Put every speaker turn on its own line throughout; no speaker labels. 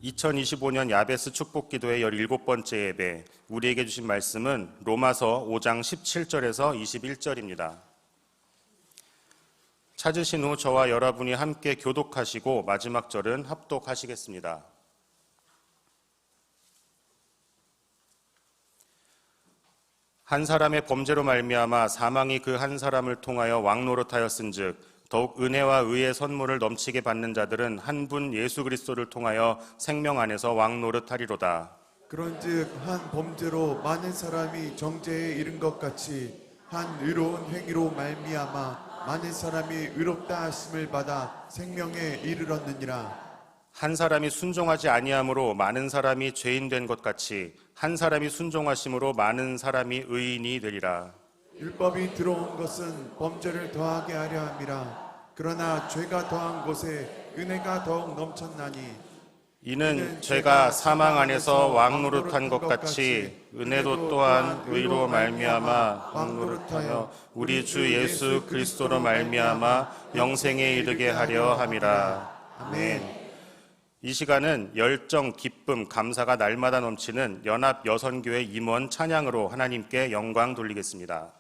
2025년 야베스 축복기도의 17번째 예배, 우리에게 주신 말씀은 로마서 5장 17절에서 21절입니다. 찾으신 후 저와 여러분이 함께 교독하시고 마지막 절은 합독하시겠습니다. 한 사람의 범죄로 말미암아 사망이 그 한 사람을 통하여 왕노릇하였은즉 더욱 은혜와 의의 선물을 넘치게 받는 자들은 한 분 예수 그리스도를 통하여 생명 안에서 왕노릇하리로다.
그런즉 한 범죄로 많은 사람이 정죄에 이른 것 같이 한 의로운 행위로 말미암아 많은 사람이 의롭다 하심을 받아 생명에 이르렀느니라.
한 사람이 순종하지 아니함으로 많은 사람이 죄인 된 것 같이 한 사람이 순종하심으로 많은 사람이 의인이 되리라.
율법이 들어온 것은 범죄를 더하게 하려 함이라. 그러나 죄가 더한 곳에 은혜가 더욱 넘쳤나니
이는 죄가 사망 안에서 왕노릇한 것 같이 은혜도 또한 의로 말미암아 왕노릇하여 우리 주 예수 그리스도로 말미암아 영생에 이르게 하려 함이라. 아멘. 이 시간은 열정, 기쁨, 감사가 날마다 넘치는 연합 여선교회 임원 찬양으로 하나님께 영광 돌리겠습니다.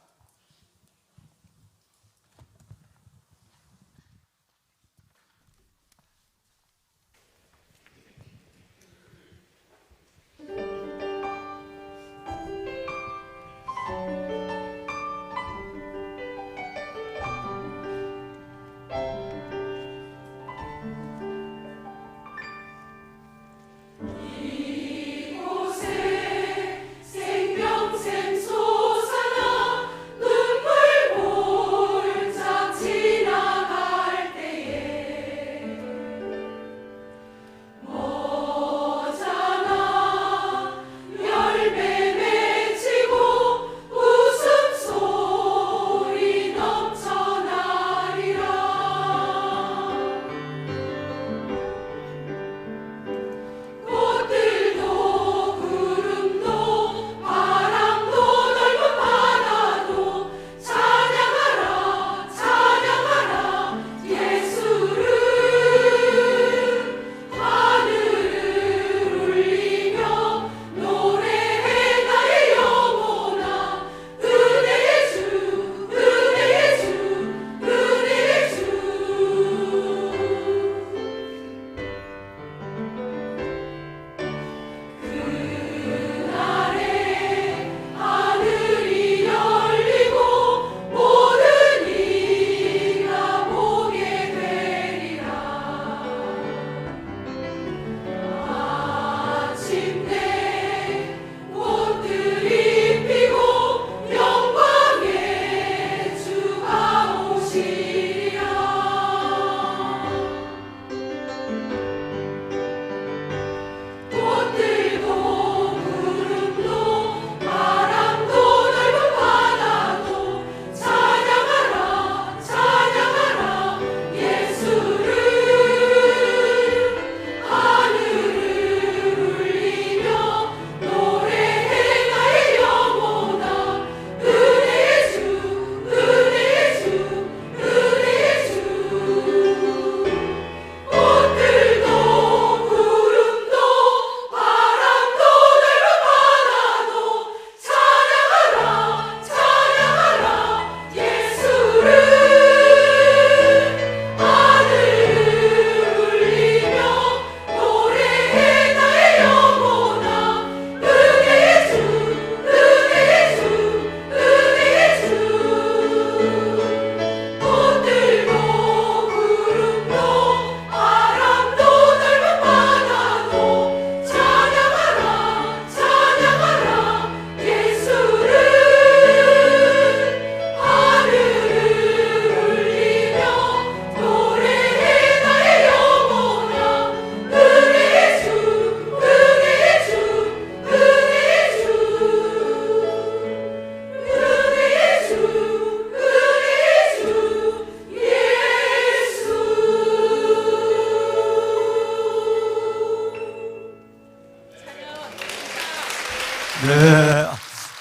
네,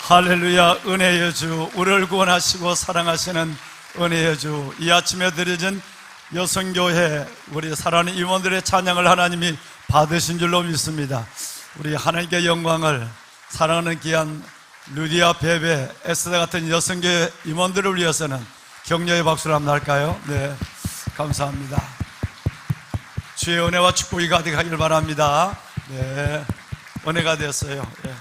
할렐루야. 은혜의 주, 우리를 구원하시고 사랑하시는 은혜의 주, 이 아침에 드려진 여성교회 우리 사랑하는 임원들의 찬양을 하나님이 받으신 줄로 믿습니다. 우리 하나님께 영광을 사랑하는 귀한 루디아, 베베, 에스더 같은 여성교회 임원들을 위해서는 격려의 박수를 한번 할까요? 네, 감사합니다. 주의 은혜와 축복이 가득하길 바랍니다. 네, 은혜가 됐어요. 네.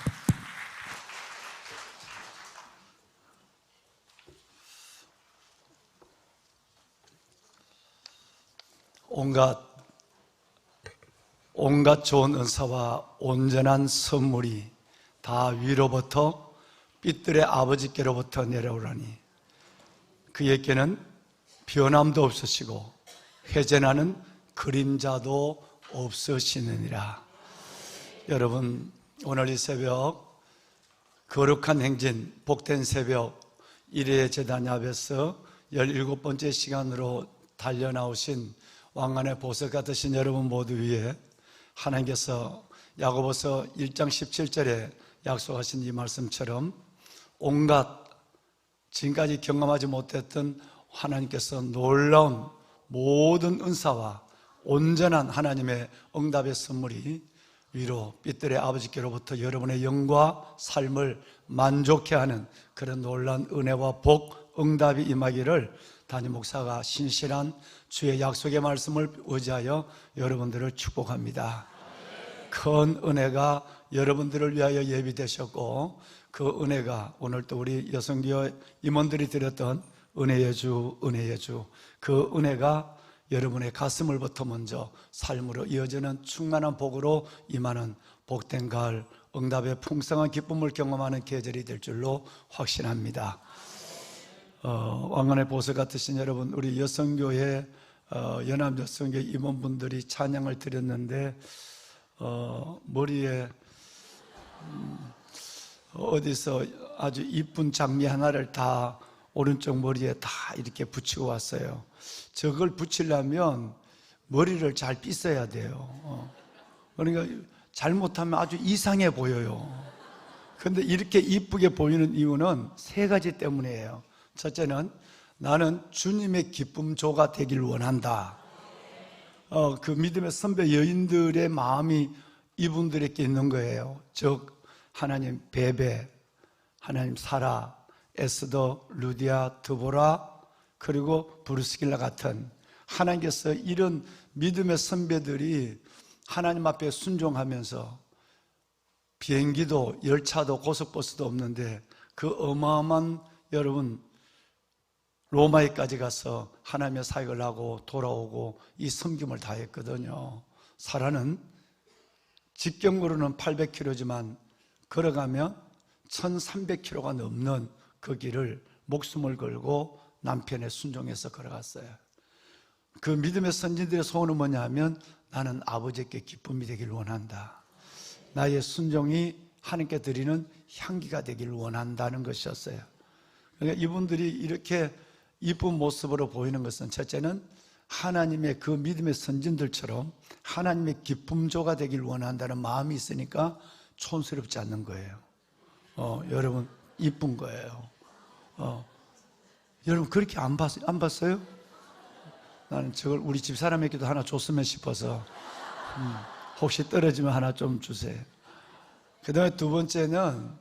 온갖 좋은 은사와 온전한 선물이 다 위로부터 삐뚤의 아버지께로부터 내려오라니 그에게는 변함도 없으시고 회전하는 그림자도 없으시느니라. 여러분, 오늘 이 새벽 거룩한 행진, 복된 새벽 1회 제단 앞에서 17번째 시간으로 달려나오신 왕관의 보석 같으신 여러분 모두 위에 하나님께서 야고보서 1장 17절에 약속하신 이 말씀처럼 온갖 지금까지 경험하지 못했던 하나님께서 놀라운 모든 은사와 온전한 하나님의 응답의 선물이 위로 삐뚤의 아버지께로부터 여러분의 영과 삶을 만족해 하는 그런 놀라운 은혜와 복, 응답이 임하기를 담임 목사가 신실한 주의 약속의 말씀을 의지하여 여러분들을 축복합니다. 큰 은혜가 여러분들을 위하여 예비되셨고 그 은혜가 오늘 또 우리 여성교회 임원들이 드렸던 은혜의 주, 은혜의 주, 그 은혜가 여러분의 가슴을부터 먼저 삶으로 이어지는 충만한 복으로 임하는 복된 가을, 응답의 풍성한 기쁨을 경험하는 계절이 될 줄로 확신합니다. 왕관의 보석 같으신 여러분, 우리 여성교회 연합여성교회 임원분들이 찬양을 드렸는데 머리에 어디서 아주 이쁜 장미 하나를 다 오른쪽 머리에 다 이렇게 붙이고 왔어요. 저걸 붙이려면 머리를 잘 빗어야 돼요. 그러니까 잘못하면 아주 이상해 보여요. 그런데 이렇게 이쁘게 보이는 이유는 세 가지 때문이에요. 첫째는 나는 주님의 기쁨조가 되길 원한다. 그 믿음의 선배 여인들의 마음이 이분들에게 있는 거예요. 즉 하나님 베베, 하나님 사라, 에스더, 루디아, 드보라, 그리고 브루스길라 같은 하나님께서 이런 믿음의 선배들이 하나님 앞에 순종하면서 비행기도 열차도 고속버스도 없는데 그 어마어마한 여러분 로마에까지 가서 하나님의 사역을 하고 돌아오고 이 섬김을 다했거든요. 사라는 직경으로는 800km지만 걸어가면 1300km가 넘는 그 길을 목숨을 걸고 남편의 순종해서 걸어갔어요. 그 믿음의 선진들의 소원은 뭐냐 하면 나는 아버지께 기쁨이 되길 원한다. 나의 순종이 하나님께 드리는 향기가 되길 원한다는 것이었어요. 그러니까 이분들이 이렇게 이쁜 모습으로 보이는 것은 첫째는 하나님의 그 믿음의 선진들처럼 하나님의 기쁨조가 되길 원한다는 마음이 있으니까 촌스럽지 않는 거예요. 여러분 이쁜 거예요. 여러분 그렇게 안 봤어요? 나는 저걸 우리 집 사람에게도 하나 줬으면 싶어서 혹시 떨어지면 하나 좀 주세요. 그 다음에 두 번째는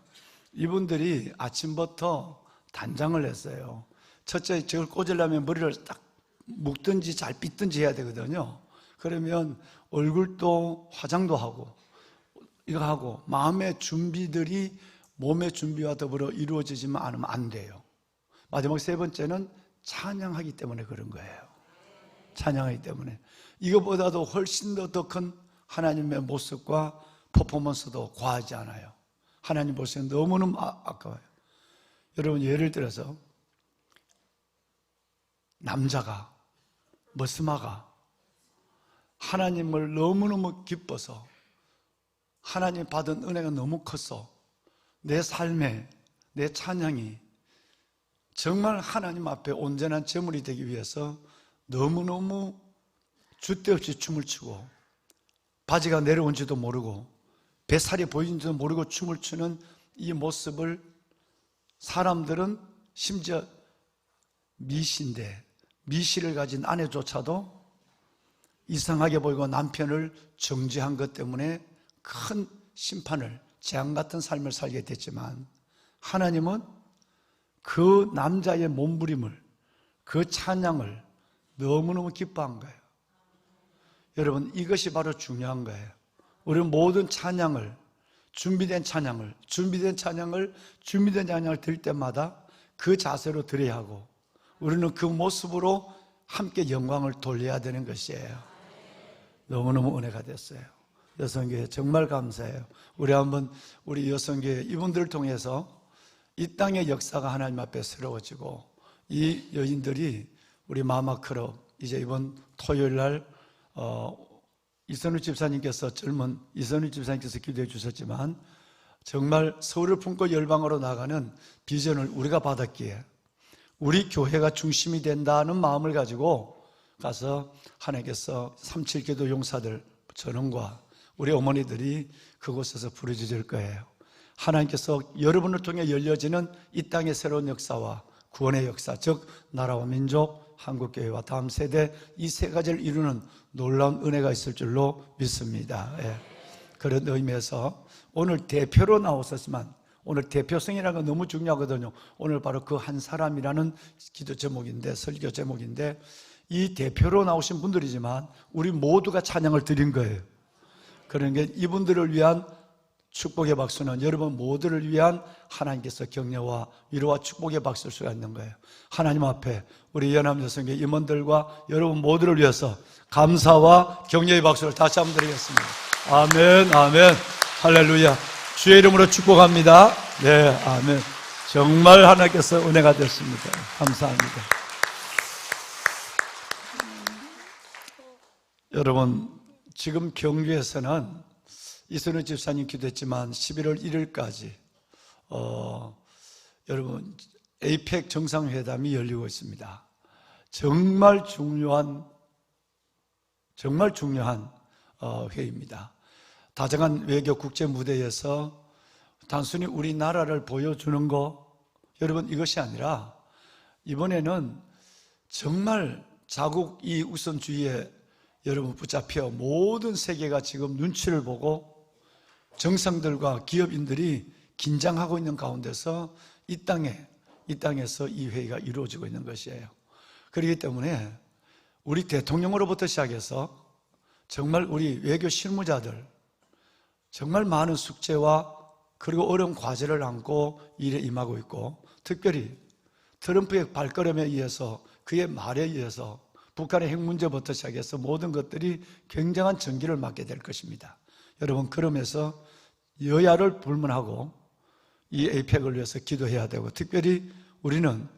이분들이 아침부터 단장을 했어요. 첫째, 저걸 꽂으려면 머리를 딱 묶든지 잘 빗든지 해야 되거든요. 그러면 얼굴도 화장도 하고 이거 하고 마음의 준비들이 몸의 준비와 더불어 이루어지지만 않으면 안 돼요. 마지막 세 번째는 찬양하기 때문에 그런 거예요. 찬양하기 때문에 이것보다도 훨씬 더 큰 하나님의 모습과 퍼포먼스도 과하지 않아요. 하나님 보시면 너무너무 아까워요. 여러분 예를 들어서 남자가 머스마가 하나님을 너무너무 기뻐서 하나님 받은 은혜가 너무 컸어. 내 삶에 내 찬양이 정말 하나님 앞에 온전한 제물이 되기 위해서 너무너무 줏대 없이 춤을 추고 바지가 내려온지도 모르고 뱃살이 보이는지도 모르고 춤을 추는 이 모습을 사람들은 심지어 미신데 미시를 가진 아내조차도 이상하게 보이고 남편을 정죄한 것 때문에 큰 심판을, 재앙 같은 삶을 살게 됐지만 하나님은 그 남자의 몸부림을, 그 찬양을 너무너무 기뻐한 거예요. 여러분, 이것이 바로 중요한 거예요. 우리 모든 찬양을, 준비된 찬양을 드릴 때마다 그 자세로 드려야 하고 우리는 그 모습으로 함께 영광을 돌려야 되는 것이에요. 너무너무 은혜가 됐어요. 여성교회 정말 감사해요. 우리 여성교회 이분들을 통해서 이 땅의 역사가 하나님 앞에 새로워지고 이 여인들이 우리 마마클럽 이제 이번 토요일 날 이선우 집사님께서 기도해 주셨지만 정말 서울을 품고 열방으로 나가는 비전을 우리가 받았기에 우리 교회가 중심이 된다는 마음을 가지고 가서 하나님께서 37기도 용사들 전원과 우리 어머니들이 그곳에서 부르짖을 거예요. 하나님께서 여러분을 통해 열려지는 이 땅의 새로운 역사와 구원의 역사, 즉 나라와 민족, 한국교회와 다음 세대 이 세 가지를 이루는 놀라운 은혜가 있을 줄로 믿습니다. 예. 그런 의미에서 오늘 대표로 나오셨지만 오늘 대표성이라는 건 너무 중요하거든요. 오늘 바로 그 한 사람이라는 기도 제목인데, 설교 제목인데 이 대표로 나오신 분들이지만 우리 모두가 찬양을 드린 거예요. 그러니까 이분들을 위한 축복의 박수는 여러분 모두를 위한 하나님께서 격려와 위로와 축복의 박수를 수가 있는 거예요. 하나님 앞에 우리 연합여성교 임원들과 여러분 모두를 위해서 감사와 격려의 박수를 다시 한번 드리겠습니다. 아멘, 아멘, 할렐루야. 주의 이름으로 축복합니다. 네, 아멘. 정말 하나님께서 은혜가 됐습니다. 감사합니다. 여러분, 지금 경주에서는 이선우 집사님 기도했지만 11월 1일까지 여러분 에이펙 정상회담이 열리고 있습니다. 정말 중요한 회의입니다. 다정한 외교 국제 무대에서 단순히 우리나라를 보여주는 거, 여러분 이것이 아니라 이번에는 정말 자국 이 우선주의에 여러분 붙잡혀 모든 세계가 지금 눈치를 보고 정상들과 기업인들이 긴장하고 있는 가운데서 이 땅에서 이 회의가 이루어지고 있는 것이에요. 그렇기 때문에 우리 대통령으로부터 시작해서 정말 우리 외교 실무자들 정말 많은 숙제와 그리고 어려운 과제를 안고 일에 임하고 있고, 특별히 트럼프의 발걸음에 의해서 그의 말에 의해서 북한의 핵 문제부터 시작해서 모든 것들이 굉장한 전기를 맞게 될 것입니다. 여러분, 그러면서 여야를 불문하고 이 에이펙을 위해서 기도해야 되고, 특별히 우리는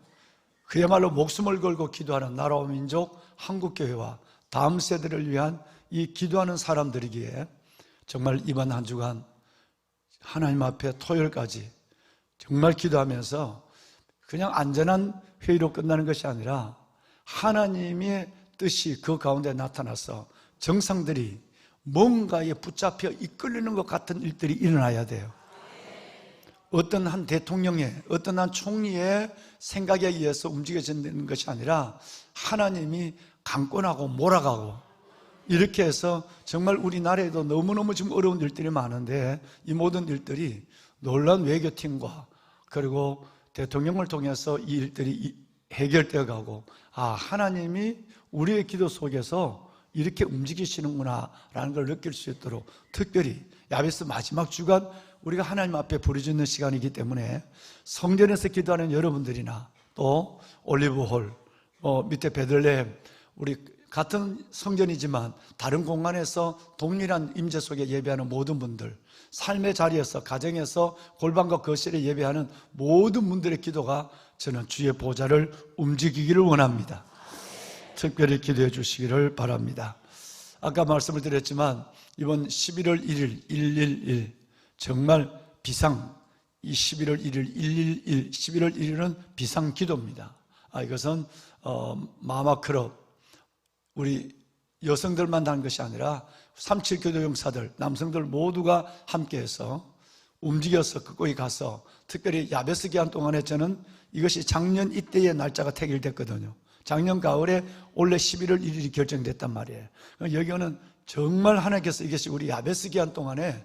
그야말로 목숨을 걸고 기도하는 나라와 민족, 한국교회와 다음 세대를 위한 이 기도하는 사람들이기에 정말 이번 한 주간 하나님 앞에 토요일까지 정말 기도하면서 그냥 안전한 회의로 끝나는 것이 아니라 하나님의 뜻이 그 가운데 나타나서 정상들이 뭔가에 붙잡혀 이끌리는 것 같은 일들이 일어나야 돼요. 어떤 한 대통령의, 어떤 한 총리의 생각에 의해서 움직여지는 것이 아니라 하나님이 강권하고 몰아가고, 이렇게 해서 정말 우리나라에도 너무너무 지금 어려운 일들이 많은데 이 모든 일들이 놀라운 외교팀과 그리고 대통령을 통해서 이 일들이 해결되어 가고, 하나님이 우리의 기도 속에서 이렇게 움직이시는구나 라는 걸 느낄 수 있도록, 특별히 야베스 마지막 주간 우리가 하나님 앞에 부르짖는 시간이기 때문에 성전에서 기도하는 여러분들이나 또 올리브홀, 밑에 베들레헴, 우리 같은 성전이지만 다른 공간에서 동일한 임재 속에 예배하는 모든 분들, 삶의 자리에서, 가정에서, 골방과 거실에 예배하는 모든 분들의 기도가 저는 주의 보좌를 움직이기를 원합니다. 특별히 기도해 주시기를 바랍니다. 아까 말씀을 드렸지만 이번 11월 1일 111 정말 비상, 이 11월 1일 111 11월 1일은 비상 기도입니다. 이것은 마마클럽 우리 여성들만 하는 것이 아니라 37교도 용사들, 남성들 모두가 함께해서 움직여서 거기 가서, 특별히 야베스 기간 동안에 저는 이것이 작년 이때의 날짜가 택일됐거든요. 작년 가을에 올해 11월 1일이 결정됐단 말이에요. 여기는 정말 하나님께서 이것이 우리 야베스 기간 동안에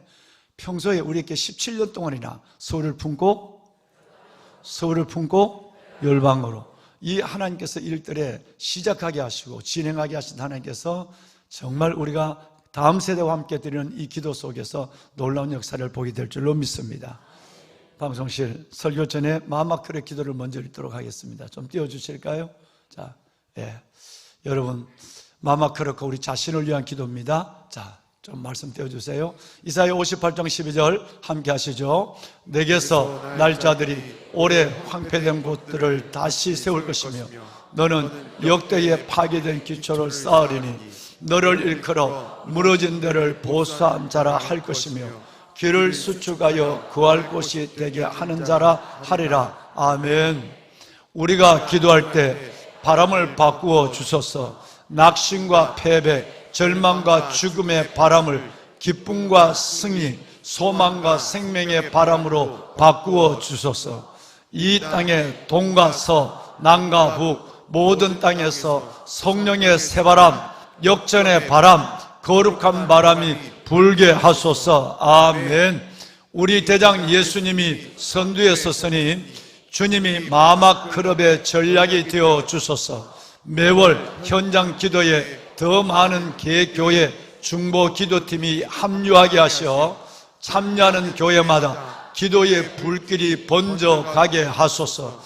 평소에 우리에게 17년 동안이나 서울을 품고 열방으로 이 하나님께서 일들에 시작하게 하시고 진행하게 하신 하나님께서 정말 우리가 다음 세대와 함께 드리는 이 기도 속에서 놀라운 역사를 보게 될 줄로 믿습니다. 방송실 설교 전에 마마크레 기도를 먼저 읽도록 하겠습니다. 좀 띄워주실까요? 자, 여러분 마마크레가 우리 자신을 위한 기도입니다. 자, 좀 말씀 띄워주세요. 이사야 58장 12절 함께 하시죠. 내게서 날짜들이 오래 황폐된 곳들을 다시 세울 것이며 너는 역대에 파괴된 기초를 쌓으리니 너를 일컬어 무너진 데를 보수한 자라 할 것이며 길을 수축하여 구할 곳이 되게 하는 자라 하리라. 아멘. 우리가 기도할 때 바람을 바꾸어 주소서. 낙심과 패배, 절망과 죽음의 바람을 기쁨과 승리, 소망과 생명의 바람으로 바꾸어 주소서. 이 땅의 동과 서, 남과 북 모든 땅에서 성령의 새바람, 역전의 바람, 거룩한 바람이 불게 하소서. 아멘. 우리 대장 예수님이 선두에 섰으니 주님이 마막 클럽의 전략이 되어 주소서. 매월 현장 기도에 더 많은 개교회 중보 기도팀이 합류하게 하시어 참여하는 교회마다 기도의 불길이 번져가게 하소서.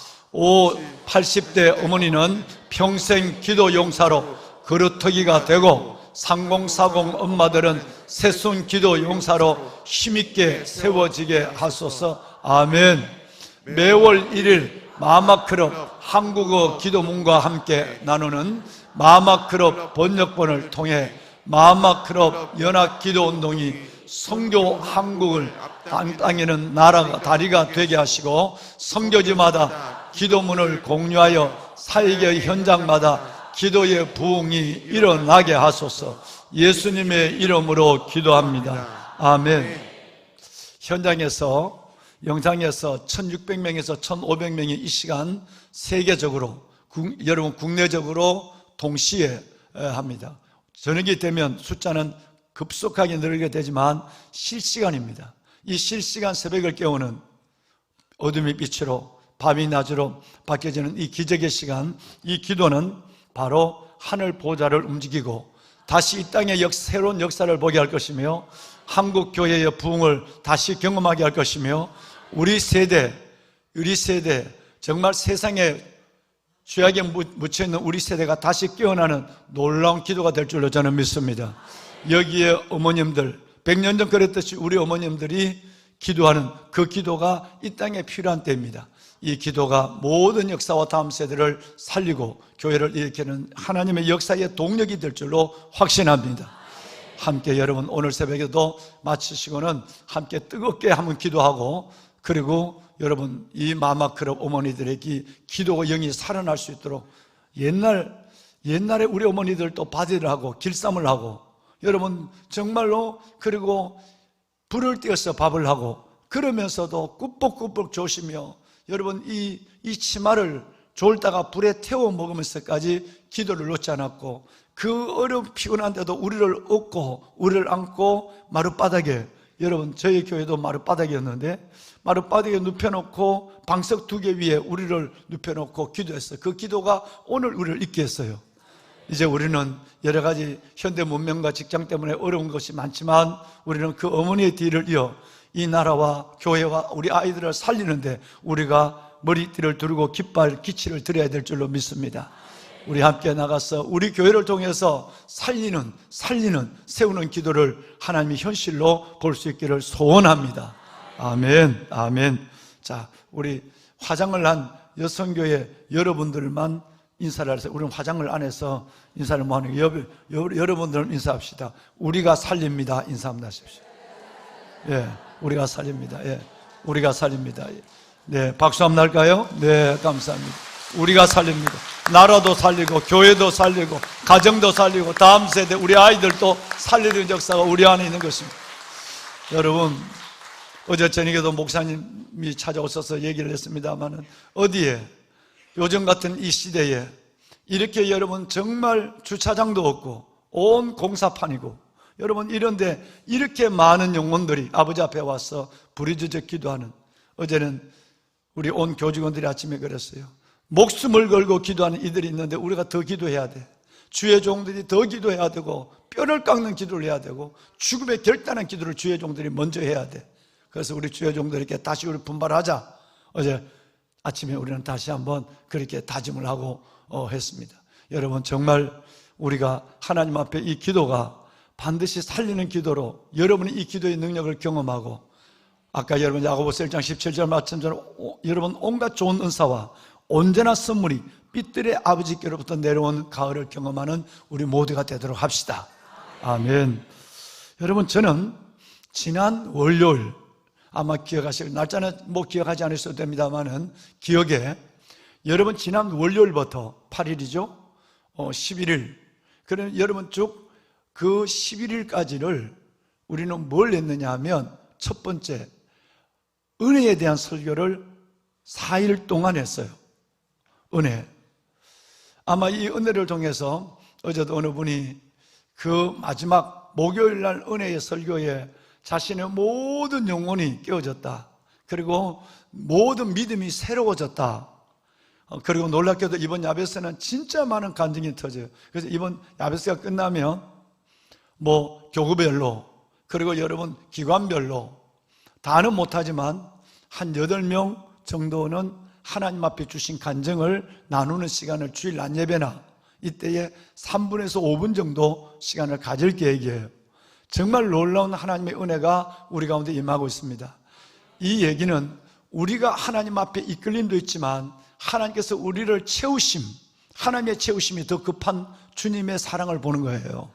80대 어머니는 평생 기도 용사로 그루터기가 되고 3040 엄마들은 새순 기도 용사로 힘있게 세워지게 하소서. 아멘. 매월 1일 마마클럽 한국어 기도문과 함께 나누는 마마클럽 번역본을 통해 마마클럽 연합기도운동이 선교 한국을 땅에는 나라가 다리가 되게 하시고 선교지마다 기도문을 공유하여 사역의 현장마다 기도의 부흥이 일어나게 하소서. 예수님의 이름으로 기도합니다. 아멘. 현장에서 영상에서 1600명에서 1500명이 이 시간 세계적으로 여러분 국내적으로 동시에 합니다. 저녁이 되면 숫자는 급속하게 늘게 되지만 실시간입니다. 이 실시간 새벽을 깨우는 어둠이 빛으로 밤이 낮으로 바뀌어지는 이 기적의 시간, 이 기도는 바로 하늘 보좌를 움직이고 다시 이 땅의 새로운 역사를 보게 할 것이며 한국 교회의 부흥을 다시 경험하게 할 것이며 우리 세대 정말 세상에 죄악에 묻혀있는 우리 세대가 다시 깨어나는 놀라운 기도가 될 줄로 저는 믿습니다. 여기에 어머님들 100년 전 그랬듯이 우리 어머님들이 기도하는 그 기도가 이 땅에 필요한 때입니다. 이 기도가 모든 역사와 다음 세대를 살리고 교회를 일으키는 하나님의 역사의 동력이 될 줄로 확신합니다. 함께 여러분 오늘 새벽에도 마치시고는 함께 뜨겁게 한번 기도하고 그리고 여러분 이 마마클럽 어머니들에게 기도가 영이 살아날 수 있도록 옛날에 우리 어머니들도 바디를 하고 길쌈을 하고 여러분 정말로 그리고 불을 떼어서 밥을 하고 그러면서도 꾸벅꾸벅 조시며 여러분 이 치마를 졸다가 불에 태워 먹으면서까지 기도를 놓지 않았고 그 어려운 피곤한데도 우리를 업고 우리를 안고 마룻바닥에 여러분 저희 교회도 마룻바닥이었는데 마룻바닥에 눕혀놓고 방석 2개 위에 우리를 눕혀놓고 기도했어요. 그 기도가 오늘 우리를 있게 했어요. 이제 우리는 여러 가지 현대 문명과 직장 때문에 어려운 것이 많지만 우리는 그 어머니의 뒤를 이어 이 나라와 교회와 우리 아이들을 살리는데 우리가 머리띠를 두르고 깃발, 기치를 드려야 될 줄로 믿습니다. 우리 함께 나가서 우리 교회를 통해서 살리는, 세우는 기도를 하나님이 현실로 볼 수 있기를 소원합니다. 아멘, 아멘. 자, 우리 화장을 한 여성교회 여러분들만 인사를 하세요. 우리는 화장을 안 해서 인사를 못 하는 여러분들은 인사합시다. 우리가 살립니다. 인사 한번 하십시오. 예, 우리가 살립니다. 예, 우리가 살립니다. 네, 박수 한번 날까요? 네, 감사합니다. 우리가 살립니다. 나라도 살리고 교회도 살리고 가정도 살리고 다음 세대 우리 아이들도 살리는 역사가 우리 안에 있는 것입니다. 여러분 어제 저녁에도 목사님이 찾아오셔서 얘기를 했습니다마는 어디에 요즘 같은 이 시대에 이렇게 여러분 정말 주차장도 없고 온 공사판이고 여러분 이런데 이렇게 많은 영혼들이 아버지 앞에 와서 부르짖어 기도하는, 어제는 우리 온 교직원들이 아침에 그랬어요. 목숨을 걸고 기도하는 이들이 있는데 우리가 더 기도해야 돼. 주의 종들이 더 기도해야 되고 뼈를 깎는 기도를 해야 되고 죽음의 결단한 기도를 주의 종들이 먼저 해야 돼. 그래서 우리 주의 종들에게 다시 우리 분발하자. 어제 아침에 우리는 다시 한번 그렇게 다짐을 하고 했습니다. 여러분 정말 우리가 하나님 앞에 이 기도가 반드시 살리는 기도로 여러분이 이 기도의 능력을 경험하고, 아까 여러분 야고보서 1장 17절 말씀처럼 여러분 온갖 좋은 은사와 온전한 선물이 빛들의 아버지께로부터 내려온 가을을 경험하는 우리 모두가 되도록 합시다. 아멘. 여러분 저는 지난 월요일, 아마 기억하실, 날짜는 뭐 기억하지 않으셔도 됩니다만은 기억에, 여러분 지난 월요일부터 8일이죠 11일, 그러면 여러분 쭉 그 11일까지를 우리는 뭘 했느냐 하면, 첫 번째 은혜에 대한 설교를 4일 동안 했어요. 은혜. 아마 이 은혜를 통해서 어제도 어느 분이 그 마지막 목요일 날 은혜의 설교에 자신의 모든 영혼이 깨어졌다, 그리고 모든 믿음이 새로워졌다, 그리고 놀랍게도 이번 야베스는 진짜 많은 간증이 터져요. 그래서 이번 야베스가 끝나면 뭐 교구별로, 그리고 여러분 기관별로 다는 못하지만 한 8명 정도는 하나님 앞에 주신 간증을 나누는 시간을 주일 낮 예배나 이때에 3분에서 5분 정도 시간을 가질 계획이에요. 정말 놀라운 하나님의 은혜가 우리 가운데 임하고 있습니다. 이 얘기는 우리가 하나님 앞에 이끌림도 있지만 하나님께서 우리를 채우심, 하나님의 채우심이 더 급한 주님의 사랑을 보는 거예요.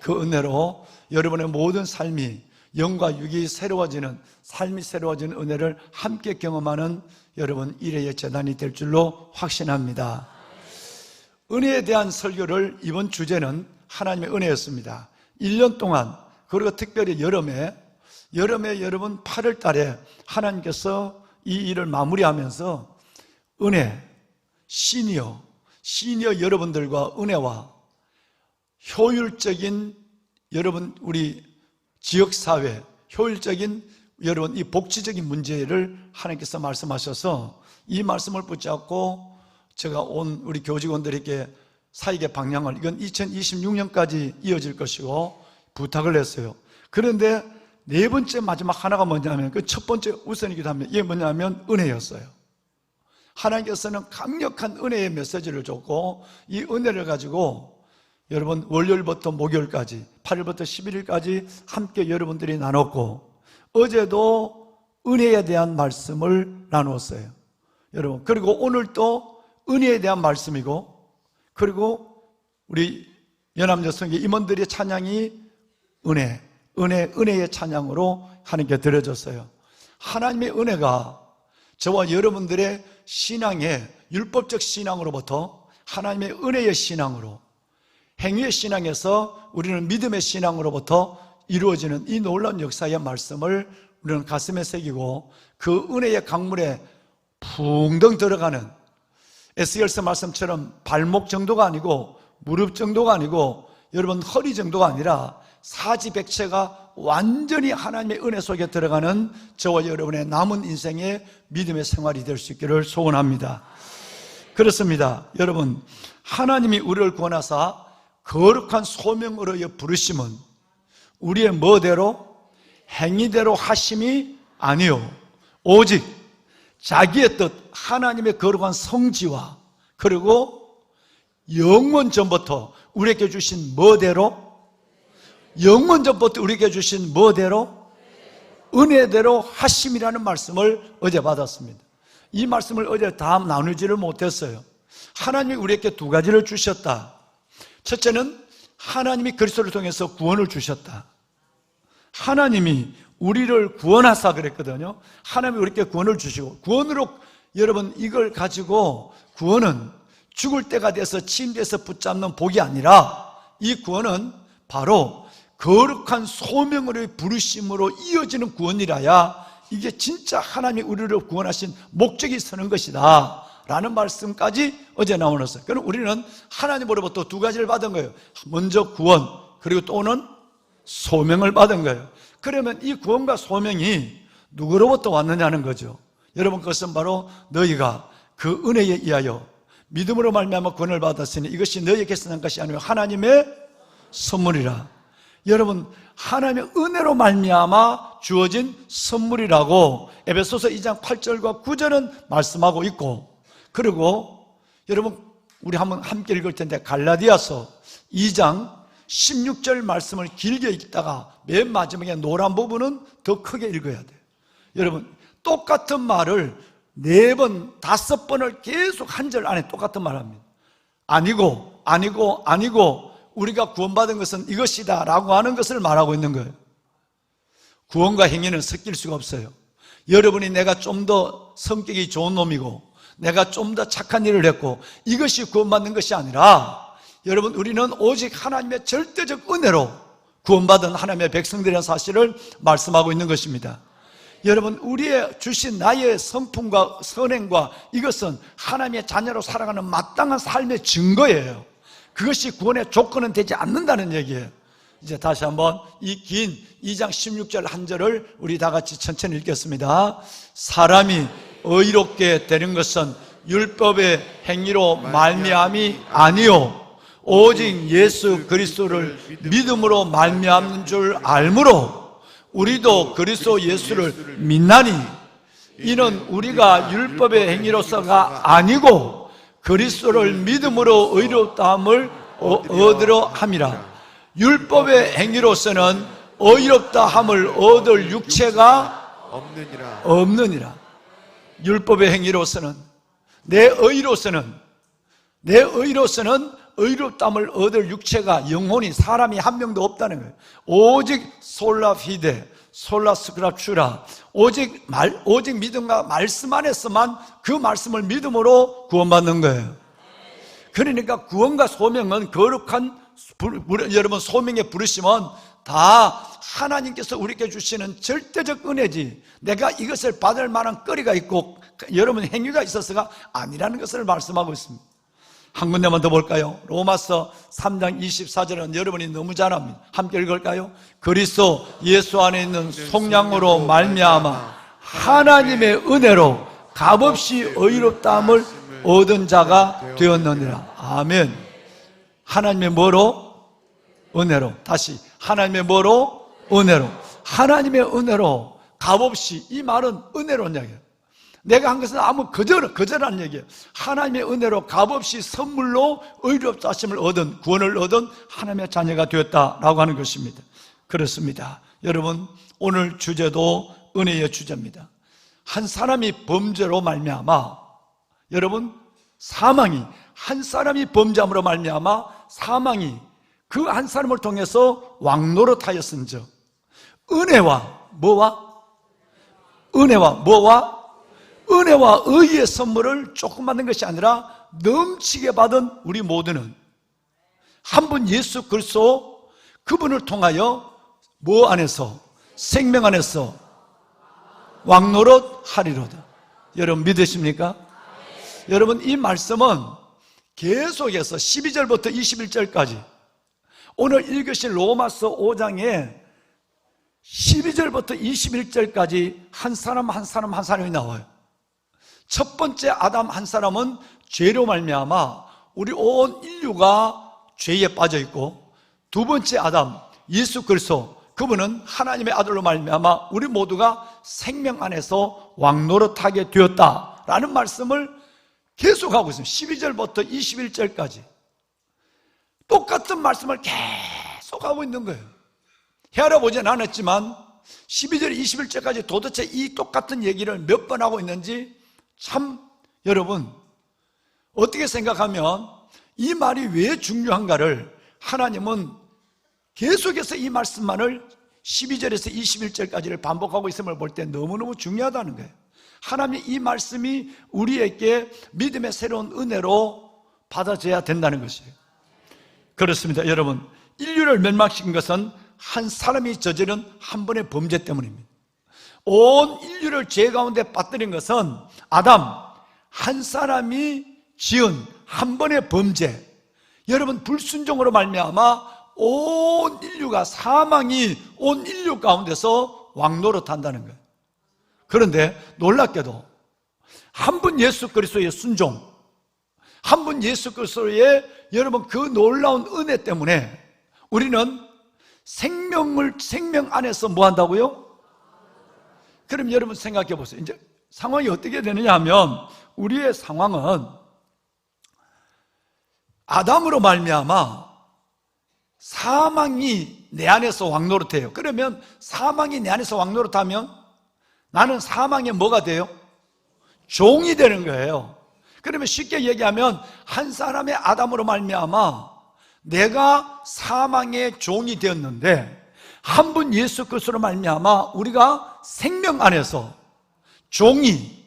그 은혜로 여러분의 모든 삶이 영과 육이 새로워지는, 삶이 새로워지는 은혜를 함께 경험하는 여러분 일회의 재단이 될 줄로 확신합니다. 은혜에 대한 설교를, 이번 주제는 하나님의 은혜였습니다. 1년 동안, 그리고 특별히 여름에 여러분 8월 달에 하나님께서 이 일을 마무리하면서 은혜, 시니어 여러분들과 은혜와 효율적인 여러분 우리 지역사회, 효율적인 여러분 이 복지적인 문제를 하나님께서 말씀하셔서 이 말씀을 붙잡고 제가 온 우리 교직원들에게 사역의 방향을, 이건 2026년까지 이어질 것이고 부탁을 했어요. 그런데 네 번째 마지막 하나가 뭐냐면, 그 첫 번째 우선이기도 합니다. 이게 뭐냐면 은혜였어요. 하나님께서는 강력한 은혜의 메시지를 줬고 이 은혜를 가지고 여러분 월요일부터 목요일까지 8일부터 11일까지 함께 여러분들이 나눴고, 어제도 은혜에 대한 말씀을 나누었어요. 여러분, 그리고 오늘 또 은혜에 대한 말씀이고, 그리고 우리 연합여성의 임원들의 찬양이 은혜의 찬양으로 하나님께 드려졌어요. 하나님의 은혜가 저와 여러분들의 신앙의 율법적 신앙으로부터 하나님의 은혜의 신앙으로, 행위의 신앙에서 우리는 믿음의 신앙으로부터 이루어지는 이 놀라운 역사의 말씀을 우리는 가슴에 새기고, 그 은혜의 강물에 붕덩 들어가는, 에스겔서 말씀처럼 발목 정도가 아니고 무릎 정도가 아니고 여러분 허리 정도가 아니라 사지백체가 완전히 하나님의 은혜 속에 들어가는 저와 여러분의 남은 인생의 믿음의 생활이 될 수 있기를 소원합니다. 그렇습니다. 여러분, 하나님이 우리를 구원하사 거룩한 소명으로 부르심은 우리의 뭐대로, 행위대로 하심이 아니요 오직 자기의 뜻, 하나님의 거룩한 성지와 그리고 영원 전부터 우리에게 주신 뭐대로, 영원 전부터 우리에게 주신 뭐대로, 은혜대로 하심이라는 말씀을 어제 받았습니다. 이 말씀을 어제 다 나누지를 못했어요. 하나님이 우리에게 두 가지를 주셨다. 첫째는 하나님이 그리스도를 통해서 구원을 주셨다. 하나님이 우리를 구원하사 그랬거든요. 하나님이 우리에게 구원을 주시고, 구원으로 여러분 이걸 가지고, 구원은 죽을 때가 돼서 침대에서 붙잡는 복이 아니라 이 구원은 바로 거룩한 소명으로의 부르심으로 이어지는 구원이라야 이게 진짜 하나님이 우리를 구원하신 목적이 서는 것이다 라는 말씀까지 어제 나오셨어요. 그럼 우리는 하나님으로부터 두 가지를 받은 거예요. 먼저 구원, 그리고 또는 소명을 받은 거예요. 그러면 이 구원과 소명이 누구로부터 왔느냐는 거죠. 여러분, 그것은 바로 너희가 그 은혜에 의하여 믿음으로 말미암아 구원을 받았으니 이것이 너희에게서 난 것이 아니요 하나님의 선물이라. 여러분, 하나님의 은혜로 말미암아 주어진 선물이라고 에베소서 2장 8절과 9절은 말씀하고 있고, 그리고 여러분, 우리 한번 함께 읽을 텐데 갈라디아서 2장 16절 말씀을 길게 읽다가 맨 마지막에 노란 부분은 더 크게 읽어야 돼요. 여러분, 똑같은 말을 4번, 5번을 계속 한 절 안에 똑같은 말 합니다. 아니고, 아니고, 아니고, 우리가 구원받은 것은 이것이다 라고 하는 것을 말하고 있는 거예요. 구원과 행위는 섞일 수가 없어요. 여러분이 내가 좀 더 성격이 좋은 놈이고 내가 좀 더 착한 일을 했고 이것이 구원받는 것이 아니라, 여러분, 우리는 오직 하나님의 절대적 은혜로 구원받은 하나님의 백성들이라는 사실을 말씀하고 있는 것입니다. 여러분, 우리의 주신 나의 성품과 선행과 이것은 하나님의 자녀로 살아가는 마땅한 삶의 증거예요. 그것이 구원의 조건은 되지 않는다는 얘기예요. 이제 다시 한번 이 긴 2장 16절 한 절을 우리 다 같이 천천히 읽겠습니다. 사람이 의롭게 되는 것은 율법의 행위로 말미암이 아니요 오직 예수 그리스도를 믿음으로 말미암는 줄 알므로 우리도 그리스도 예수를 믿나니 이는 우리가 율법의 행위로서가 아니고 그리스도를 믿음으로 의롭다함을 얻으려 함이라. 율법의 행위로서는 의롭다함을 얻을 육체가 없느니라. 율법의 행위로서는, 내 의로서는 의롭다함을 얻을 육체가, 영혼이, 사람이 한 명도 없다는 거예요. 오직 솔라 피데, 솔라 스크립추라, 오직 믿음과 말씀 안에서만 그 말씀을 믿음으로 구원받는 거예요. 그러니까 구원과 소명은 거룩한, 여러분, 소명의 부르심은 다 하나님께서 우리에게 주시는 절대적 은혜지, 내가 이것을 받을 만한 거리가 있고 여러분 행위가 있어서가 아니라는 것을 말씀하고 있습니다. 한 군데만 더 볼까요? 로마서 3장 24절은 여러분이 너무 잘 압니다. 함께 읽을까요? 그리스도 예수 안에 있는 속량으로 말미암아 하나님의 은혜로 값없이 의롭다함을 얻은 자가 되었느니라. 아멘. 하나님의 뭐로? 은혜로. 다시, 하나님의 뭐로? 은혜로. 하나님의 은혜로 값없이. 이 말은 은혜로는 얘기예요. 내가 한 것은 아무 거절한 얘기예요. 하나님의 은혜로 값없이 선물로 의롭다 하심을 얻은, 구원을 얻은 하나님의 자녀가 되었다라고 하는 것입니다. 그렇습니다. 여러분, 오늘 주제도 은혜의 주제입니다. 한 사람이 범죄로 말미암아, 여러분, 사망이, 한 사람이 범죄함으로 말미암아 사망이 그 한 사람을 통해서 왕노릇하였은즉 은혜와 뭐와? 은혜와 의의 선물을 조금 받는 것이 아니라 넘치게 받은 우리 모두는 한 분 예수 그리스도, 그분을 통하여 뭐 안에서? 생명 안에서 왕노릇하리로다. 여러분 믿으십니까? 여러분, 이 말씀은 계속해서 12절부터 21절까지, 오늘 읽으신 로마서 5장에 12절부터 21절까지 한 사람이 나와요. 첫 번째 아담 한 사람은 죄로 말미암아 우리 온 인류가 죄에 빠져 있고, 두 번째 아담 예수 그리스도, 그분은 하나님의 아들로 말미암아 우리 모두가 생명 안에서 왕노릇하게 되었다라는 말씀을 계속하고 있습니다. 12절부터 21절까지 똑같은 말씀을 계속하고 있는 거예요. 헤아려 보진 않았지만 12절 21절까지 도대체 이 똑같은 얘기를 몇 번 하고 있는지 참, 여러분, 어떻게 생각하면 이 말이 왜 중요한가를 하나님은 계속해서 이 말씀만을 12절에서 21절까지를 반복하고 있음을 볼 때 너무너무 중요하다는 거예요. 하나님의 이 말씀이 우리에게 믿음의 새로운 은혜로 받아져야 된다는 것이에요. 그렇습니다. 여러분, 인류를 멸망시킨 것은 한 사람이 저지른 한 번의 범죄 때문입니다. 온 인류를 죄 가운데 빠뜨린 것은 아담, 한 사람이 지은 한 번의 범죄, 여러분 불순종으로 말미암아 온 인류가, 사망이 온 인류 가운데서 왕노릇한다는 거예요. 그런데 놀랍게도 한 분 예수 그리스도의 순종, 한 분 예수 그리스도의 여러분 그 놀라운 은혜 때문에 우리는 생명 안에서 뭐 한다고요? 그럼 여러분 생각해 보세요. 이제 상황이 어떻게 되느냐 하면, 우리의 상황은 아담으로 말미암아 사망이 내 안에서 왕노릇해요. 그러면 사망이 내 안에서 왕노릇하면 나는 사망의 뭐가 돼요? 종이 되는 거예요. 그러면 쉽게 얘기하면 한 사람의 아담으로 말미암아 내가 사망의 종이 되었는데, 한 분 예수 그리스도로 말미암아 우리가 생명 안에서 종이,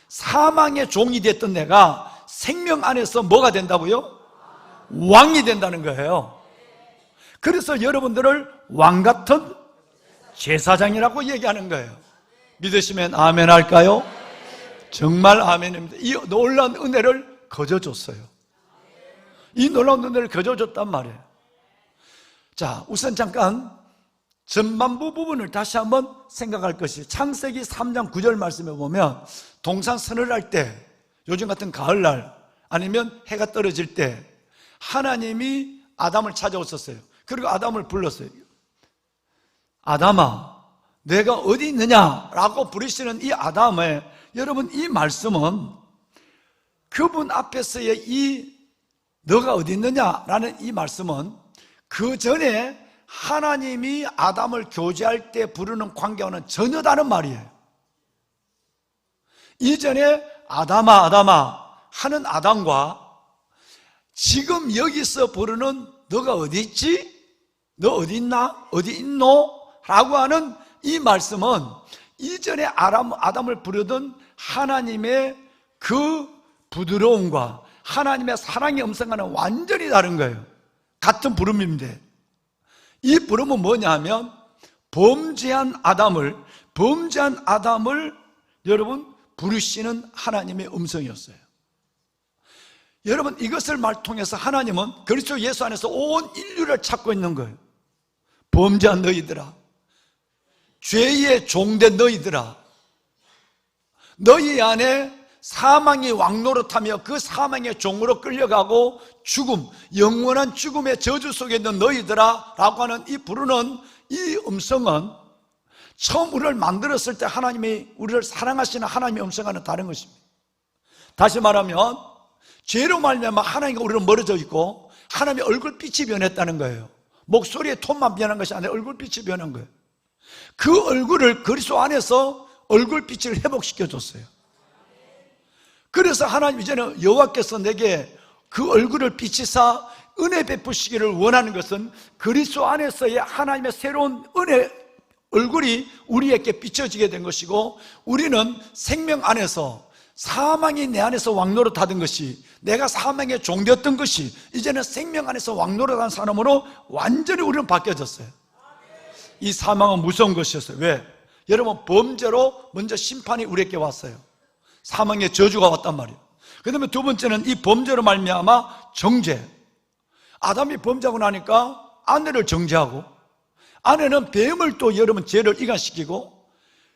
사망의 종이 됐던 내가 생명 안에서 뭐가 된다고요? 왕이 된다는 거예요. 그래서 여러분들을 왕같은 제사장이라고 얘기하는 거예요. 믿으시면 아멘 할까요? 정말 아멘입니다. 이 놀라운 은혜를 거저줬어요. 이 놀라운 은혜를 거저줬단 말이에요. 자, 우선 잠깐 전반부 부분을 다시 한번 생각할 것이, 창세기 3장 9절 말씀에 보면 동산 서늘할 때, 요즘 같은 가을날 아니면 해가 떨어질 때 하나님이 아담을 찾아오셨어요. 그리고 아담을 불렀어요. 아담아, 내가 어디 있느냐라고 부르시는 이 아담의, 여러분 이 말씀은 그분 앞에서의 이 너가 어디 있느냐라는 이 말씀은 그 전에 하나님이 아담을 교제할 때 부르는 관계와는 전혀 다른 말이에요. 이전에 아담아 아담아 하는 아담과 지금 여기서 부르는 너가 어디 있지? 너 어디 있나? 어디 있노? 라고 하는 이 말씀은 이전에 아담을 부르던 하나님의 그 부드러움과 하나님의 사랑의 음성과는 완전히 다른 거예요. 같은 부름인데, 이 부름은 뭐냐 하면 범죄한 아담을 여러분 부르시는 하나님의 음성이었어요. 여러분 이것을 통해서 하나님은 그리스도 예수 안에서 온 인류를 찾고 있는 거예요. 범죄한 너희들아, 죄의 종된 너희들아, 너희 안에 사망이 왕노릇하며 그 사망의 종으로 끌려가고 죽음, 영원한 죽음의 저주 속에 있는 너희들아 라고 하는 이 부르는 이 음성은 처음 우리를 만들었을 때 하나님이 우리를 사랑하시는 하나님의 음성과는 다른 것입니다. 다시 말하면 죄로 말미암아 하나님과 우리는 멀어져 있고 하나님의 얼굴빛이 변했다는 거예요. 목소리의 톤만 변한 것이 아니라 얼굴빛이 변한 거예요. 그 얼굴을 그리스도 안에서 얼굴빛을 회복시켜줬어요. 그래서 하나님 이제는 여호와께서 내게 그 얼굴을 비치사 은혜 베푸시기를 원하는 것은 그리스도 안에서의 하나님의 새로운 은혜 얼굴이 우리에게 비춰지게 된 것이고, 우리는 생명 안에서 사망이 내 안에서 왕노릇하던 것이, 내가 사망의 종되었던 것이 이제는 생명 안에서 왕노릇한 사람으로 완전히 우리는 바뀌어졌어요. 이 사망은 무서운 것이었어요. 왜? 여러분 범죄로 먼저 심판이 우리에게 왔어요. 사망의 저주가 왔단 말이에요. 그 다음에 두 번째는 이 범죄로 말미암아 정죄. 아담이 범죄하고 나니까 아내를 정죄하고, 아내는 뱀을 또 여러분 죄를 이간시키고,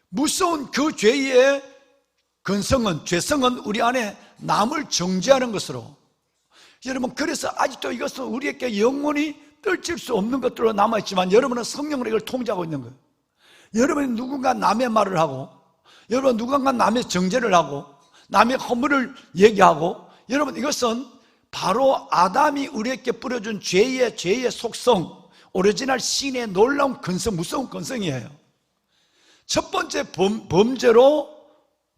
무서운 그 죄의 근성은, 죄성은 우리 안에 남을 정죄하는 것으로, 여러분 그래서 아직도 이것은 우리에게 영원히 떨칠 수 없는 것들로 남아있지만 여러분은 성령으로 이걸 통제하고 있는 거예요. 여러분이 누군가 남의 말을 하고, 여러분 누군가 남의 정죄를 하고, 남의 허물을 얘기하고, 여러분 이것은 바로 아담이 우리에게 뿌려준 죄의 속성, 오리지널 신의 놀라운 근성, 무서운 근성이에요. 첫 번째 범죄로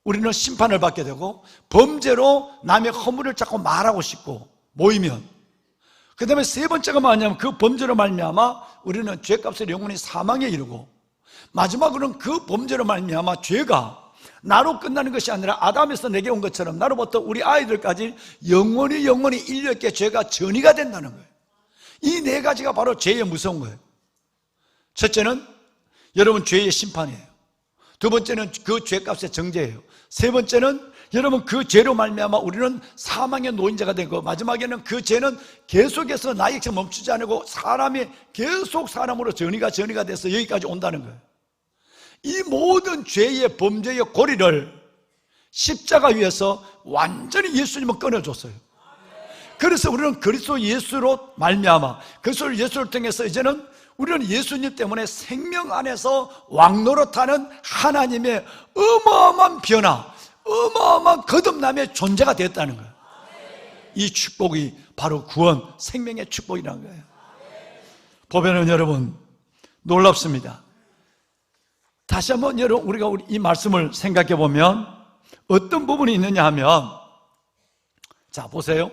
우리는 심판을 받게 되고, 범죄로 남의 허물을 자꾸 말하고 싶고 모이면, 그 다음에 세 번째가 뭐냐면 그 범죄로 말미암아 우리는 죄값을 영원히 사망에 이르고, 마지막으로는 그 범죄로 말미암아 죄가 나로 끝나는 것이 아니라 아담에서 내게 온 것처럼 나로부터 우리 아이들까지 영원히 인류에게 죄가 전이가 된다는 거예요. 이 네 가지가 바로 죄의 무서운 거예요. 첫째는 여러분 죄의 심판이에요. 두 번째는 그 죄값의 정죄예요. 세 번째는 여러분, 그 죄로 말미암아 우리는 사망의 노인자가 되고, 마지막에는 그 죄는 계속해서 나에게서 멈추지 않고 사람이 계속 사람으로 전이가 돼서 여기까지 온다는 거예요. 이 모든 죄의 범죄의 고리를 십자가 위에서 완전히 예수님은 끊어줬어요. 그래서 우리는 그리스도 예수로 말미암아, 그리스도 예수를 통해서 이제는 우리는 예수님 때문에 생명 안에서 왕노릇하는 하나님의 어마어마한 변화, 어마어마한 거듭남의 존재가 되었다는 거예요. 이 축복이 바로 구원, 생명의 축복이라는 거예요. 보면은 여러분, 놀랍습니다. 다시 한번 여러분, 우리가 이 말씀을 생각해 보면 어떤 부분이 있느냐 하면, 자 보세요.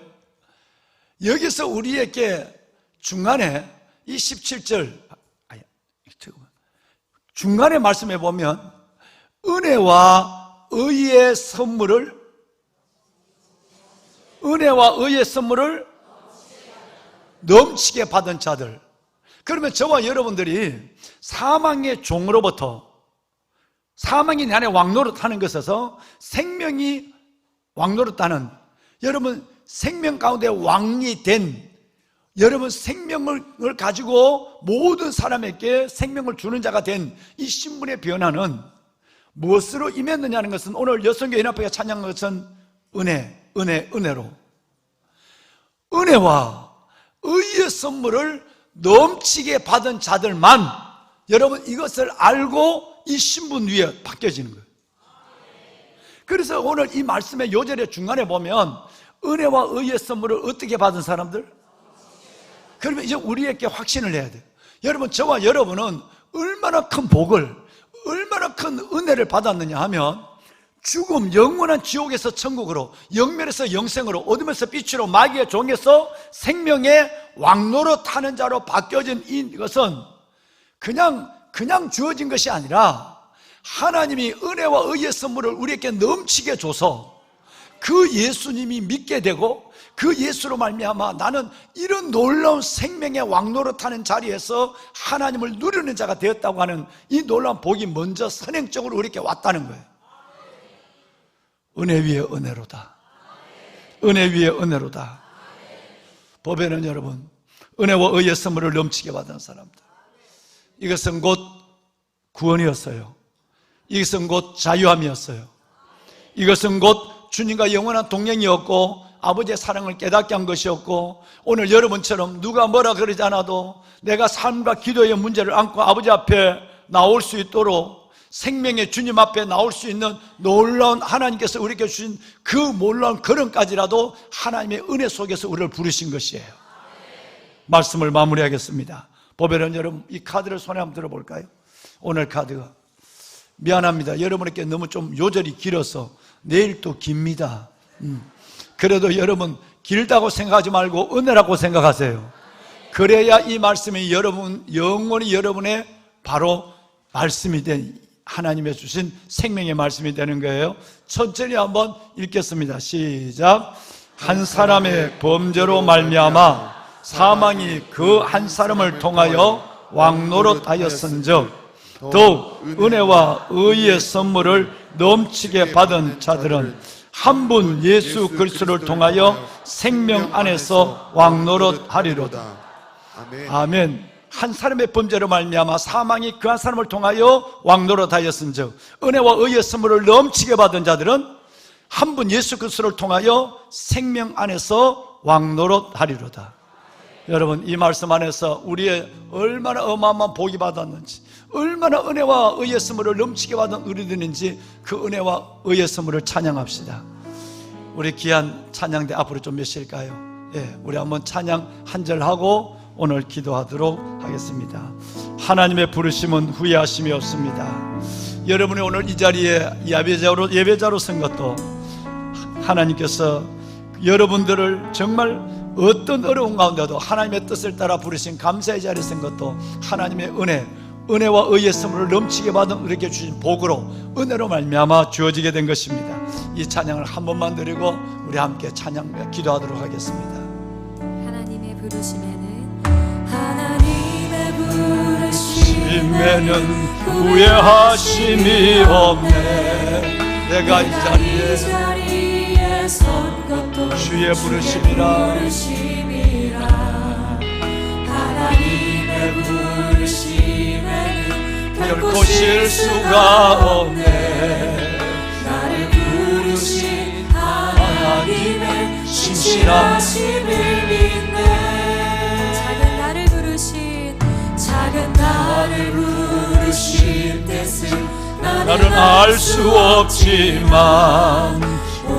여기서 우리에게 중간에 이 17절 중간에 말씀해 보면, 은혜와 의의 선물을 넘치게 받은 자들. 그러면 저와 여러분들이 사망의 종으로부터, 사망이 내 안에 왕노릇하는 것에서 생명이 왕노릇하는, 여러분 생명 가운데 왕이 된, 여러분 생명을 가지고 모든 사람에게 생명을 주는 자가 된 이 신분의 변화는 무엇으로 임했느냐는 것은, 오늘 여성교 연합회가 찬양한 것은 은혜로, 은혜와 의의 선물을 넘치게 받은 자들만, 여러분 이것을 알고 이 신분 위에 바뀌어지는 거예요. 그래서 오늘 이 말씀의 요절의 중간에 보면, 은혜와 의의 선물을 어떻게 받은 사람들? 그러면 이제 우리에게 확신을 해야 돼요. 여러분, 저와 여러분은 얼마나 큰 복을, 얼마나 큰 은혜를 받았느냐 하면, 죽음, 영원한 지옥에서 천국으로, 영멸에서 영생으로, 어둠에서 빛으로, 마귀의 종에서 생명의 왕노릇하는 자로 바뀌어진 이것은 그냥 주어진 것이 아니라, 하나님이 은혜와 의의 선물을 우리에게 넘치게 줘서 그 예수님이 믿게 되고, 그 예수로 말미암아 나는 이런 놀라운 생명의 왕노릇하는 자리에서 하나님을 누리는 자가 되었다고 하는 이 놀라운 복이 먼저 선행적으로 우리에게 왔다는 거예요. 은혜 위에 은혜로다. 은혜 위에 은혜로다. 보배는 여러분, 은혜와 의의 선물을 넘치게 받은 사람들, 이것은 곧 구원이었어요. 이것은 곧 자유함이었어요. 이것은 곧 주님과 영원한 동행이었고, 아버지의 사랑을 깨닫게 한 것이었고, 오늘 여러분처럼 누가 뭐라 그러지 않아도 내가 삶과 기도의 문제를 안고 아버지 앞에 나올 수 있도록, 생명의 주님 앞에 나올 수 있는 놀라운 하나님께서 우리에게 주신 그 놀라운 걸음까지라도 하나님의 은혜 속에서 우리를 부르신 것이에요. 말씀을 마무리하겠습니다. 보배는 여러분, 이 카드를 손에 한번 들어볼까요? 오늘 카드가, 미안합니다, 여러분에게 너무 좀 요절이 길어서 내일 또 깁니다. 그래도 여러분, 길다고 생각하지 말고 은혜라고 생각하세요. 그래야 이 말씀이 여러분, 영원히 여러분의 바로 말씀이 된, 하나님의 주신 생명의 말씀이 되는 거예요. 천천히 한번 읽겠습니다. 시작. 한 사람의 범죄로 말미암아 사망이 그 한 사람을 통하여 왕노릇하였은즉, 더욱 은혜와 의의 선물을 넘치게 받은 자들은 한 분 예수 그리스도를 통하여 생명 안에서 왕노릇하리로다. 아멘. 한 사람의 범죄로 말미암아 사망이 그 한 사람을 통하여 왕노릇하였은즉, 은혜와 의의 선물을 넘치게 받은 자들은 한 분 예수 그리스도를 통하여 생명 안에서 왕노릇하리로다. 여러분, 이 말씀 안에서 우리의 얼마나 어마어마한 복이 받았는지, 얼마나 은혜와 의의 선물을 넘치게 받은 우리들인지, 그 은혜와 의의 선물을 찬양합시다. 우리 귀한 찬양대 앞으로 좀 몇 시일까요? 예, 우리 한번 찬양 한 절 하고 오늘 기도하도록 하겠습니다. 하나님의 부르심은 후회하심이 없습니다. 여러분이 오늘 이 자리에 예배자로 쓴 것도, 하나님께서 여러분들을 정말 어떤 어려운 가운데도 하나님의 뜻을 따라 부르신 감사의 자리에 쓴 것도 하나님의 은혜와 의의 선물을 넘치게 받은 우리에게 주신 복으로, 은혜로 말미암아 주어지게 된 것입니다. 이 찬양을 한 번만 드리고 우리 함께 찬양 기도하도록 하겠습니다.
하나님의 부르심에는
후회하심이 없네. 내가 이 자리에 주의 부르심이라
하나님의 부르심에는
결코 실수가 없네.
나를 부르신 하나님의 신실하심을 믿네. 작은 나를 부르신 뜻은
나는 알 수 없지만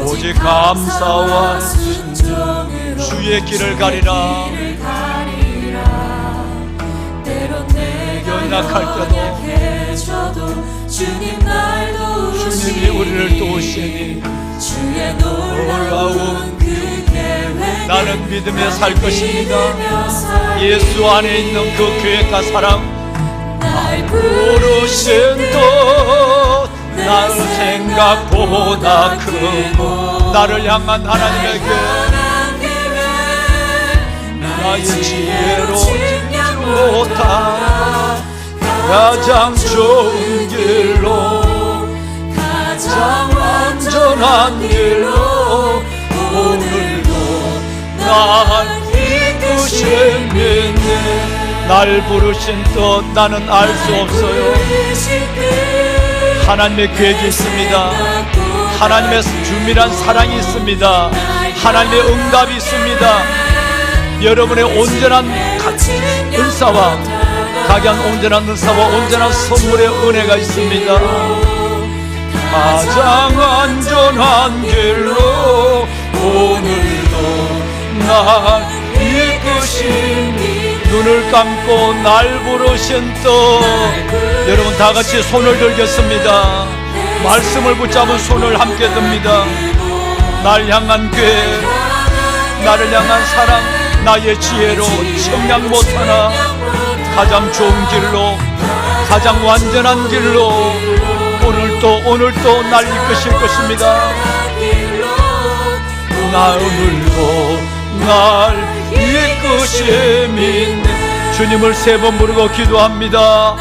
오직 감사와
순종으로
주의 길을 가리라.
때론 내가
연약할 때도
연약해져도 주님 날 도우시니
주님이 우리를 도우시니
주의 놀라운 그 계획
나는 믿음에 살 것입니다. 예수 안에 있는 그 계획과 사랑
날
부르신 뜻 나의 생각보다 크고 나를 향한 하나님의 계획 나의 지혜로 짓지 못한 가장 좋은 길로 가장 완전한 길로 오늘도 날 이끄신 믿네. 날 부르신 뜻 나는 알 수 없어요. 하나님의 계획이 있습니다. 하나님의 준밀한 사랑이 있습니다. 하나님의 응답이 있습니다. 여러분의 온전한 은사와 각양 온전한 은사와 온전한 선물의 은혜가 있습니다. 가장 안전한 길로 오늘도 날 이끄신 눈을 감고 날 부르신 뜻 여러분 다 같이 손을 들겠습니다. 말씀을 붙잡은 손을 함께 듭니다. 날 향한 계획 나를 향한 사랑 나의 지혜로 측량 못하나 가장 좋은 길로 가장 완전한 길로 오늘도 날 이끄실 것입니다. 나 오늘도 날 이끄심인 주님을 3번 부르고 기도합니다.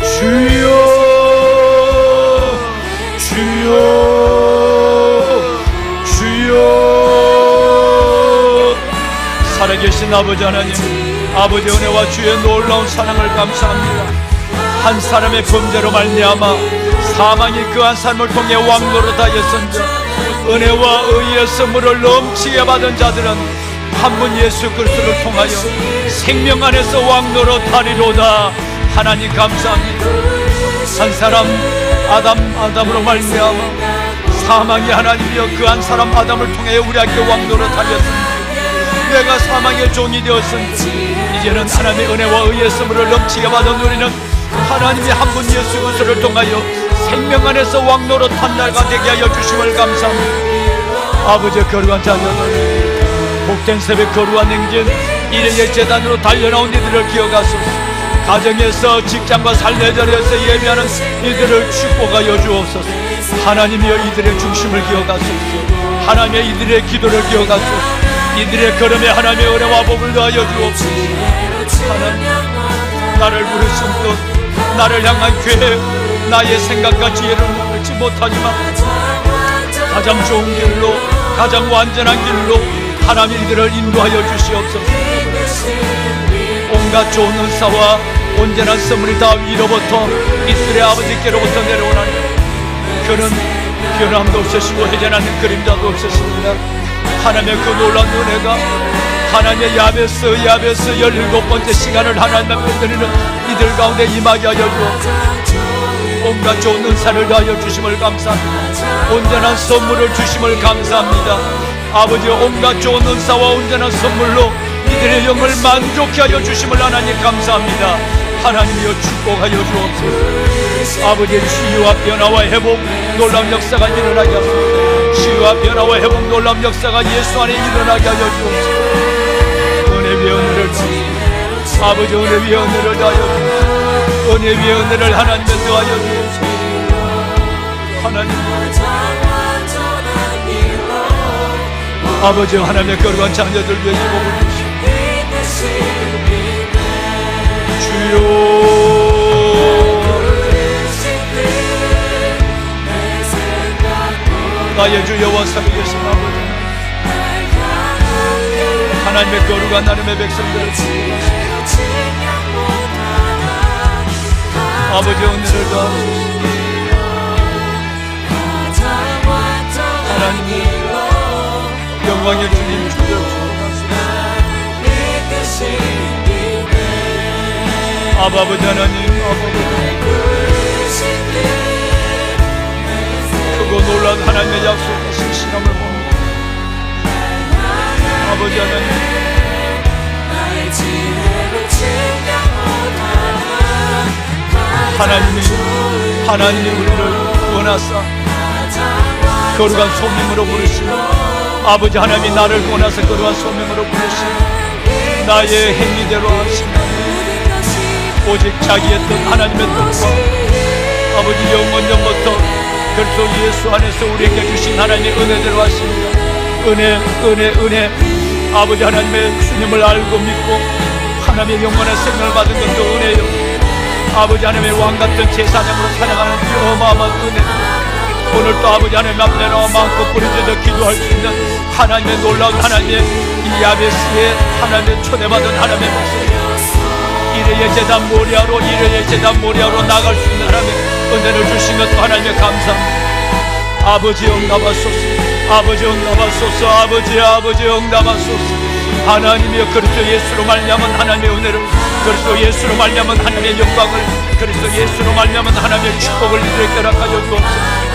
주여 주여 주여. 살아계신 아버지 하나님, 아버지 은혜와 주의 놀라운 사랑을 감사합니다. 한 사람의 범죄로 말미암아 사망이 그 한 사람을 통해 왕노릇하였은즉 은혜와 의의 선물을 넘치게 받은 자들은 한 분 예수 그리스도를 통하여 생명 안에서 왕노릇하리로다. 하나님 감사합니다. 한 사람 아담으로 말미암아 사망이 하나님이여 그 한 사람 아담을 통해 우리에게 왕노릇하였으니 내가 사망의 종이 되었으니 이제는 하나님의 은혜와 의의 선물을 넘치게 받은 우리는 하나님이 한 분 예수 그리스도를 통하여 생명 안에서 왕노릇한 날가 되게 하여 주심을 감사합니다. 아버지의 거룩한 자녀들 복된 새벽 거룩한 행진 일회의 재단으로 달려나온 이들을 기억하소서. 가정에서 직장과 삶의 자리에서 예배하는 이들을 축복하여 주옵소서. 하나님이여 이들의 중심을 기억하소서. 하나님의 이들의 기도를 기억하소서. 이들의 걸음에 하나님의 은혜와 복을 더하여 주옵소서. 하나님 나를 부르신 뜻 나를 향한 계획 나의 생각과 지혜를 모르지 못하지만 가장 좋은 길로 가장 완전한 길로 하나님 이들을 인도하여 주시옵소서. 온갖 좋은 은사와 온전한 선물이 다 위로부터 이들의 아버지께로부터 내려오나니 그는 변함도 없으시고 해전하는 그림자도 없으십니다. 하나님의 그 놀라운 은혜가 하나님의 야베스 17번째 시간을 하나님 앞에 드리는 이들 가운데 임하게 하여 주옵소서. 온갖 좋은 은사를 다하여 주심을 감사합니다. 온전한 선물을 주심을 감사합니다. 아버지 온갖 좋은 은사와 온전한 선물로 이들의 영을 만족케 하여 주심을 하나님 감사합니다. 하나님이여 축복하여 주옵소서. 아버지의 치유와 변화와 회복 놀라운 역사가 일어나게 하소서. 치유와 변화와 회복 놀라운 역사가 예수 안에 일어나게 하여 주옵소서. 은혜 위에 은혜를 주옵소서. 아버지 은혜 위에 은혜를 다하여 주옵소서. 은혜 위에 은혜를 하나님께 더하여 주옵소서. 하나님 아버지 하나님의 거룩한 자녀들 위해 기복을 주시옵소서. 주여 나의 주 여호와 살아계신 아버지 하나님의 거룩한 하나님의 백성들 아버지 은혜를 더하소서. 하나님 영광의 주님 주여 아버지 하나님 크고 놀라운 하나님의 약속과 신함을 봅니다. 아버지 하나님 하나님이 우리를 구원하사 거룩한 소명으로 부르시고 아버지 하나님이 나를 구원하사 거룩한 소명으로 부르시고 나의 행위대로 하시나 오직 자기의 뜻 하나님의 뜻과 아버지 영원 전부터 그리스도 예수 안에서 우리에게 주신 하나님의 은혜대로 하십니다. 은혜 아버지 하나님의 주님을 알고 믿고 하나님의 영원한 생명을 받은 것도 은혜요 아버지 하나님의 왕같은 제사장으로 살아가는 이 어마어마한 은혜 오늘도 아버지 하나님 앞에 나와 마음껏 부르짖어 기도할 수 있는 하나님의 놀라운 하나님의 이 야베스에 하나님의 초대받은 하나님의 목소리 이래의 제단 모리아로 나갈 수 있는 하나님의 은혜를 주신 것도 하나님의 감사합니다. 아버지 응답하소서 아버지 응답하소서 하나님이여 그리스도 예수로 말미암은 하나님의 은혜를 그리스도 예수로 말미암은 하나님의 영광을 그리스도 예수로 말미암은 하나님의 축복을 이들에게 허락하여 주옵소서.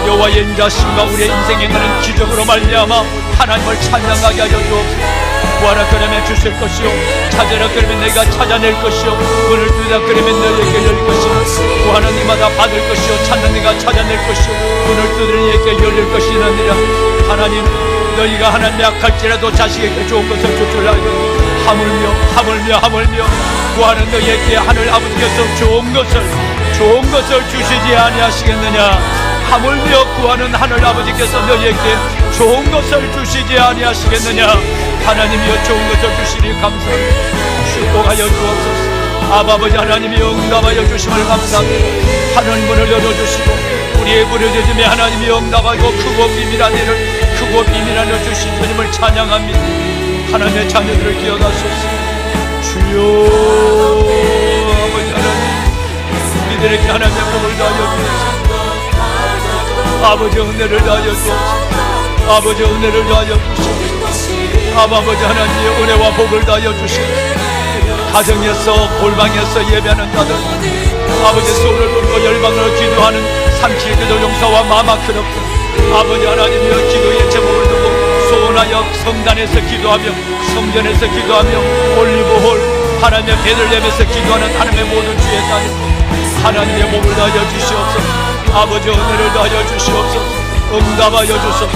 여호와의 인자심과 우리의 인생에 있는 기적으로 말미암아 하나님을 찬양하게 하여 주옵소서. 구하라 그러면 주실 것이요 찾으라 그러면 내가 찾아낼 것이요 문을 두드리라 그러면 너희에게 열릴 것이요 구하는 이마다 받을 것이요 찾는 이가 찾아낼 것이요 문을 두드리는 이에게 열릴 것이니라. 하나님 너희가 하나님의 약할지라도 자식에게 좋은 것을 줄 줄 알고 하물며 구하는 너희에게 하늘 아버지께서 좋은 것을 주시지 아니하시겠느냐. 하물며 구하는 하늘 아버지께서 너희에게 좋은 것을 주시지 아니하시겠느냐. 하나님이여 좋은 것을 주시니 감사합니다. 축복하여 주옵소서. 아버지 하나님이 응답하여 주심을 감사합니다. 하늘 문을 열어주시고 우리의 부르짖음에 하나님이 응답하고 크고 비밀한 일을 크고 비밀한 일 주신 주님을 찬양합니다. 하나님의 자녀들을 기억하소서. 주여 아버지 하나님 우리들에게 하나님의 복을 다하여 주옵소서. 아버지 은혜를 다하여 주옵소서. 아버지 은혜를 다하여 주옵소서. 아버지 하나님의 은혜와 복을 다하여 주시옵소서. 가정에서 골방에서 예배하는 자들 아버지 손을 들고 열방으로 기도하는 삼킬 기도 용사와 마마크롭고 아버지 하나님이여 기도의 제목을 두고 소원하여 성단에서 기도하며 성전에서 기도하며 올리브홀 하나님의 베들레헴에서 기도하는 하나님의 모든 주의 자녀 하나님의 복을 다하여 주시옵소서. 아버지 은혜를 다하여 주시옵소서. 응답하여 주옵소서.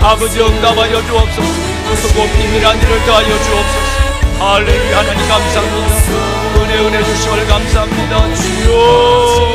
아버지 응답하여 주옵소서. 크고 비밀한 일을 다하여 주옵소서. 할렐루야. 하나님 감사합니다. 은혜 주심을 감사합니다. 주여